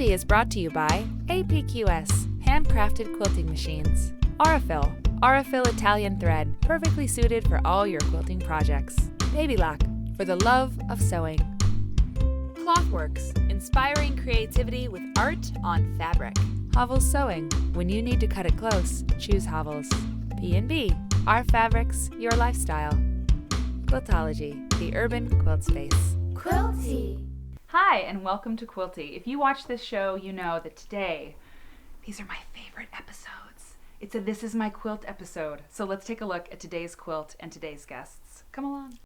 Quilty is brought to you by APQS, handcrafted quilting machines. Aurifil Italian thread, perfectly suited for all your quilting projects. Baby Lock, for the love of sewing. Clothworks, inspiring creativity with art on fabric. Hovels Sewing, when you need to cut it close, choose Hovels. B&B, our fabrics, your lifestyle. Quiltology, the urban quilt space. Quilty. Hi, and welcome to Quilty. If you watch this show, you know that today, these are my favorite episodes. It's a This Is My Quilt episode. So let's take a look at today's quilt and today's guests. Come along.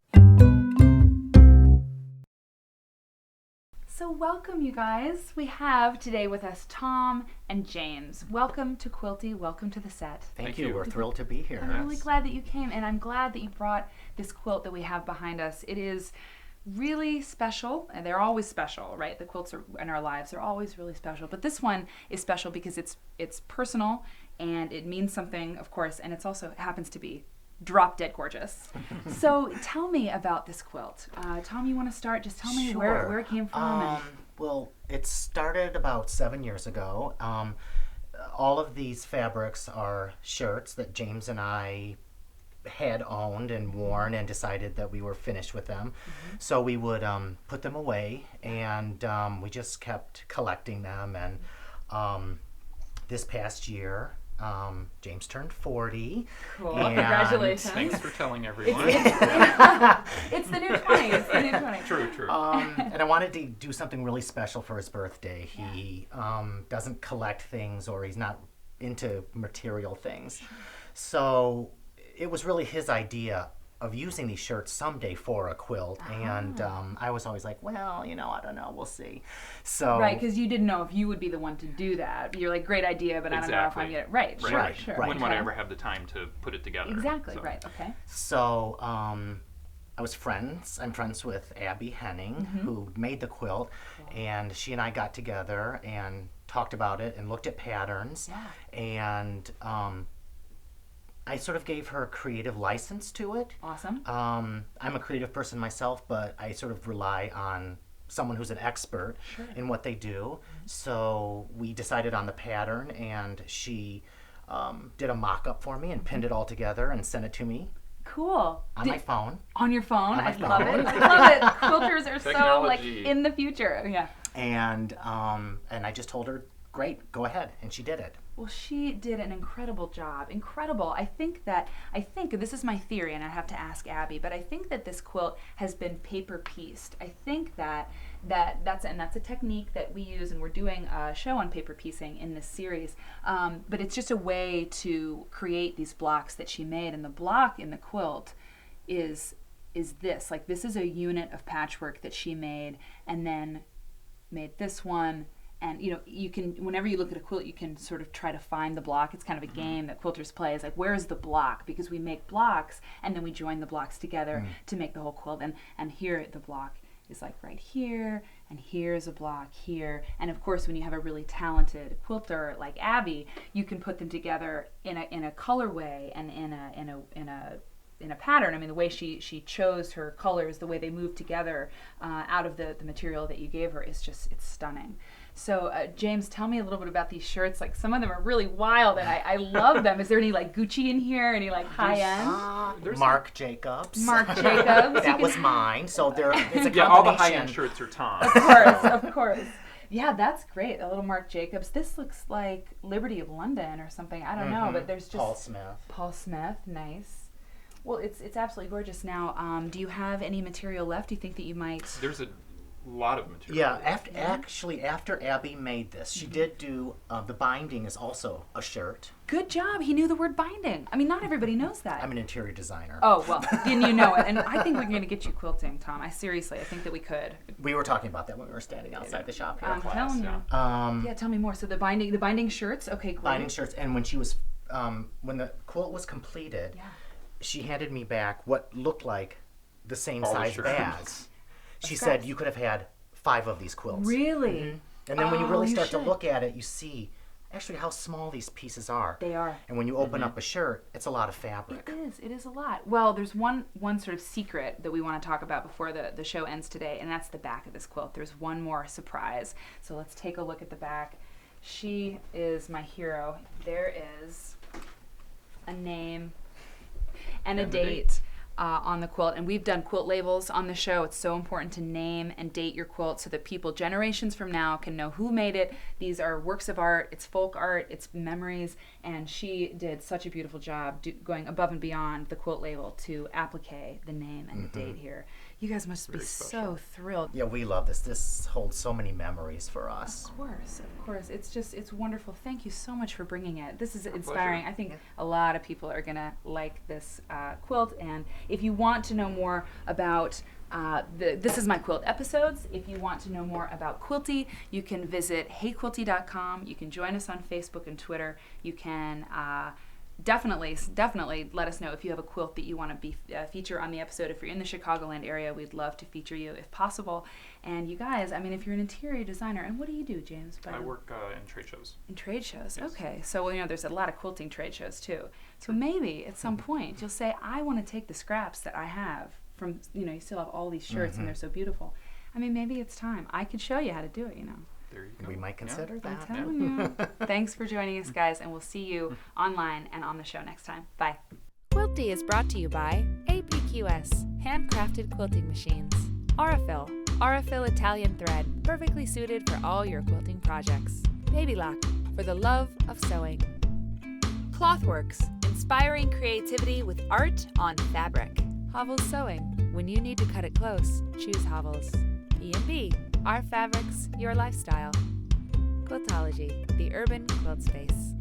So welcome, you guys. We have today with us Tom and James. Welcome to Quilty. Welcome to the set. Thank you. We're thrilled to be here. I'm really glad that you came, and I'm glad that you brought this quilt that we have behind us. It is really special, and they're always special, right? The quilts in our lives are always really special, but this one is special because it's personal and it means something, of course, and it's also happens to be drop dead gorgeous. So tell me about this quilt. Tom, you want to start? Just tell me Sure. where it came from. Well, it started about 7 years ago. All of these fabrics are shirts that James and I had owned and worn and decided that we were finished with them. Mm-hmm. So we would put them away, and we just kept collecting them. And this past year, James turned 40. Cool. Congratulations. Thanks for telling everyone. It's the new 20s. It's the new 20s. True. And I wanted to do something really special for his birthday. He doesn't collect things, or he's not into material things. So it was really his idea of using these shirts someday for a quilt. And I was always like, well, I don't know, we'll see. So right, because you didn't know if you would be the one to do that. You're like, great idea, but I don't know if I'm going to... Right, sure. When would I ever have the time to put it together? Exactly, so. Right, okay. So I'm friends with Abby Henning, who made the quilt, and she and I got together and talked about it and looked at patterns, and I sort of gave her creative license to it. Awesome. I'm a creative person myself, but I sort of rely on someone who's an expert in what they do. So we decided on the pattern, and she did a mock-up for me and pinned it all together and sent it to me. Cool. On my phone. On your phone? I love it. I love it. Quilters are so in the future. Yeah. And I just told her, great, go ahead, and she did it. Well, she did an incredible job. Incredible. I think this is my theory, and I have to ask Abby, but I think that this quilt has been paper pieced. I think that's a technique that we use, and we're doing a show on paper piecing in this series. But it's just a way to create these blocks that she made, and the block in the quilt is this. Like, this is a unit of patchwork that she made, and then made this one. And you can, whenever you look at a quilt, you can sort of try to find the block. It's kind of a game that quilters play. It's like, where's the block? Because we make blocks, and then we join the blocks together to make the whole quilt. And here, the block is like right here, and here's a block here. And of course, when you have a really talented quilter like Abby, you can put them together in a colorway and in a pattern. I mean, the way she chose her colors, the way they move together out of the material that you gave her is just, it's stunning. So, James, tell me a little bit about these shirts. Like, some of them are really wild, and I love them. Is there any, like, Gucci in here? Any, like, high-end? Marc Jacobs. Marc Jacobs. That was mine. So it's a combination. Yeah, all the high-end shirts are Tom. Of course. Yeah, that's great. A little Marc Jacobs. This looks like Liberty of London or something. I don't know, but there's just... Paul Smith, nice. Well, it's absolutely gorgeous. Now, do you have any material left? Do you think that you might... There's a lot of material. Yeah, after Abby made this, she did do, the binding is also a shirt. Good job. He knew the word binding. I mean, not everybody knows that. I'm an interior designer. Oh, well, didn't you know it? And I think we're going to get you quilting, Tom. I think that we could. We were talking about that when we were standing outside the shop here. I'm telling you. Yeah, tell me more. So the binding shirts, okay, great. Binding shirts, and when she was, when the quilt was completed, she handed me back what looked like the same size bags. She said you could have had 5 of these quilts. Really? And then when you really start to look at it, you see actually how small these pieces are. They are. And when you open up a shirt, it's a lot of fabric. It is a lot. Well, there's one sort of secret that we want to talk about before the show ends today, and that's the back of this quilt. There's one more surprise. So let's take a look at the back. She is my hero. There is a name and a date on the quilt, and we've done quilt labels on the show. It's so important to name and date your quilt so that people generations from now can know who made it. These are works of art, it's folk art, it's memories, and she did such a beautiful job going above and beyond the quilt label to applique the name and the date here. You guys must be so thrilled. Yeah, we love this. This holds so many memories for us. Of course. It's wonderful. Thank you so much for bringing it. This is inspiring. I think a lot of people are going to like this quilt. And if you want to know more about This Is My Quilt episodes, if you want to know more about Quilty, you can visit heyquilty.com. You can join us on Facebook and Twitter. You can definitely let us know if you have a quilt that you want to be feature on the episode. If you're in the Chicagoland area, we'd love to feature you if possible. And you guys, I mean, if you're an interior designer, and what do you do, James? I work in trade shows. In trade shows, Yes. Okay. So well, there's a lot of quilting trade shows too. So maybe at some point you'll say, I want to take the scraps that I have from, you still have all these shirts and they're so beautiful. I mean, maybe it's time. I could show you how to do it, There you go. We might consider I'm that. telling you. Thanks for joining us, guys, and we'll see you online and on the show next time. Bye. Quilty is brought to you by APQS, handcrafted quilting machines. Aurifil Italian thread, perfectly suited for all your quilting projects. Baby Lock, for the love of sewing. Clothworks, inspiring creativity with art on fabric. Hovels Sewing, when you need to cut it close, choose Hovels. E&B, our fabrics, your lifestyle. Quiltology, the urban quilt space.